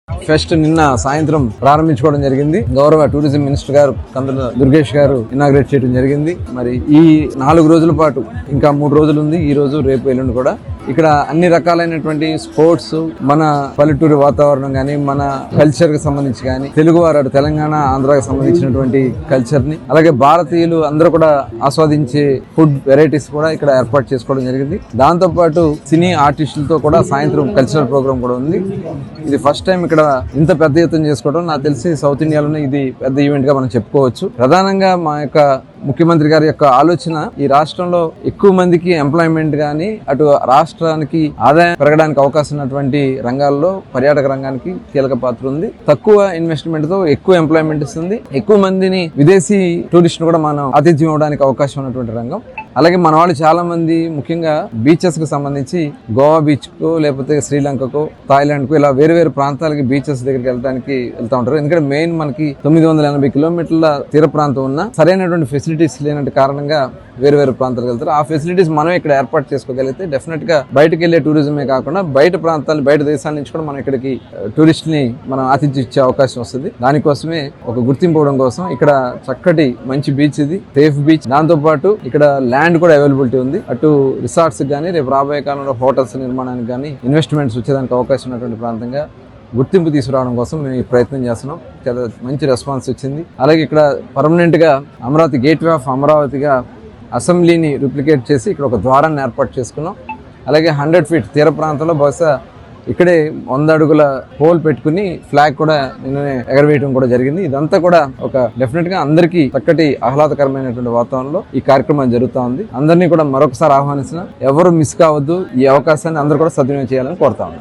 Pest నిన్న సాయంత్రం ప్రారంభించుకోవడం జరిగింది. గౌరవ టూరిజం మినిస్టర్ గారు కందుల దుర్గేష్ గారు ఇనాగ్రేట్ చేయడం జరిగింది. మరి ఈ 4 రోజుల పాటు ఇంకా 3 రోజులు ఉంది. ఈ రోజు రేపు ఎల్లుండి కూడా ఇక్కడ అన్ని రకాలైనటువంటి స్పోర్ట్స్, మన పల్లెటూరి వాతావరణం కానీ, మన కల్చర్ కి సంబంధించి కానీ, తెలుగు వారు తెలంగాణ ఆంధ్రాకి సంబంధించినటువంటి కల్చర్ ని, అలాగే భారతీయులు అందరూ కూడా ఆస్వాదించే ఫుడ్ వెరైటీస్ కూడా ఇక్కడ ఏర్పాటు చేసుకోవడం జరిగింది. దాంతో పాటు సినీ ఆర్టిస్టులతో కూడా సాయంత్రం కల్చరల్ ప్రోగ్రామ్ కూడా ఉంది. ఇది ఫస్ట్ టైం ఇక్కడ ఇంత పెద్ద ఎత్తున చేసుకోవడం. నాకు తెలిసి సౌత్ ఇండియాలోనే ఇది పెద్ద ఈవెంట్ గా మనం చెప్పుకోవచ్చు. ప్రధానంగా మా యొక్క ముఖ్యమంత్రి గారి యొక్క ఆలోచన ఈ రాష్ట్రంలో ఎక్కువ మందికి ఎంప్లాయ్మెంట్ గానీ, అటు రాష్ట్రానికి ఆదాయం పెరగడానికి అవకాశం ఉన్నటువంటి రంగాల్లో పర్యాటక రంగానికి కీలక పాత్ర ఉంది. తక్కువ ఇన్వెస్ట్మెంట్ తో ఎక్కువ ఎంప్లాయ్మెంట్ ఇస్తుంది. ఎక్కువ మందిని విదేశీ టూరిస్ట్ కూడా మనం ఆతిథ్యం ఇవ్వడానికి అవకాశం ఉన్నటువంటి రంగం. అలాగే మన వాళ్ళు చాలా మంది ముఖ్యంగా బీచెస్ కు సంబంధించి గోవా బీచ్ కు, లేకపోతే శ్రీలంకకు, థాయిలాండ్ కు, ఇలా వేరు వేరు ప్రాంతాలకి బీచెస్ దగ్గరికి వెళ్ళడానికి వెళ్తా ఉంటారు. ఎందుకంటే మెయిన్ మనకి 980 కిలోమీటర్ల తీర ప్రాంతం ఉన్న సరైనటువంటి ఫెసిలిటీస్ లేనటువంటి కారణంగా వేరు వేరు ప్రాంతాలకు వెళ్తారు. ఆ ఫెసిలిటీస్ మనం ఇక్కడ ఏర్పాటు చేసుకోగలిగితే డెఫినెట్ గా బయటకు వెళ్లే టూరిజమే కాకుండా బయట ప్రాంతాలు, బయట దేశాల నుంచి కూడా మనం ఇక్కడికి టూరిస్ట్ ని మనం ఆతిథ్యం ఇచ్చే అవకాశం వస్తుంది. దానికోసమే ఒక గుర్తింపు ఇవ్వడం కోసం ఇక్కడ చక్కటి మంచి బీచ్ ఇది, సేఫ్ బీచ్. దాంతో పాటు ఇక్కడ ల్యాండ్ కూడా అవైలబిలిటీ ఉంది. అటు రిసార్ట్స్ కానీ, రేపు రాబోయే కాలంలో హోటల్స్ నిర్మాణానికి కానీ, ఇన్వెస్ట్మెంట్స్ వచ్చేదానికి అవకాశం ఉన్నటువంటి ప్రాంతంగా గుర్తింపు తీసుకురావడం కోసం మేము ఈ ప్రయత్నం చేస్తున్నాం. చాలా మంచి రెస్పాన్స్ వచ్చింది. అలాగే ఇక్కడ పర్మనెంట్ గా అమరావతి గేట్వే ఆఫ్ అమరావతిగా అసెంబ్లీని రిప్లికేట్ చేసి ఇక్కడ ఒక ద్వారాన్ని ఏర్పాటు చేసుకున్నాం. అలాగే 100 ఫీట్ తీర ప్రాంతంలో బహుశా ఇక్కడే 100 అడుగుల పోల్ పెట్టుకుని ఫ్లాగ్ కూడా నిన్ననే ఎగరవేయడం కూడా జరిగింది. ఇదంతా కూడా ఒక డెఫినెట్ గా అందరికీ చక్కటి ఆహ్లాదకరమైనటువంటి వాతావరణంలో ఈ కార్యక్రమం జరుగుతూ ఉంది. అందరినీ కూడా మరొకసారి ఆహ్వానిస్తున్నా, ఎవరు మిస్ కావద్దు. ఈ అవకాశాన్ని అందరూ కూడా సద్వినియోగం చేయాలని కోరుతా ఉన్నాం.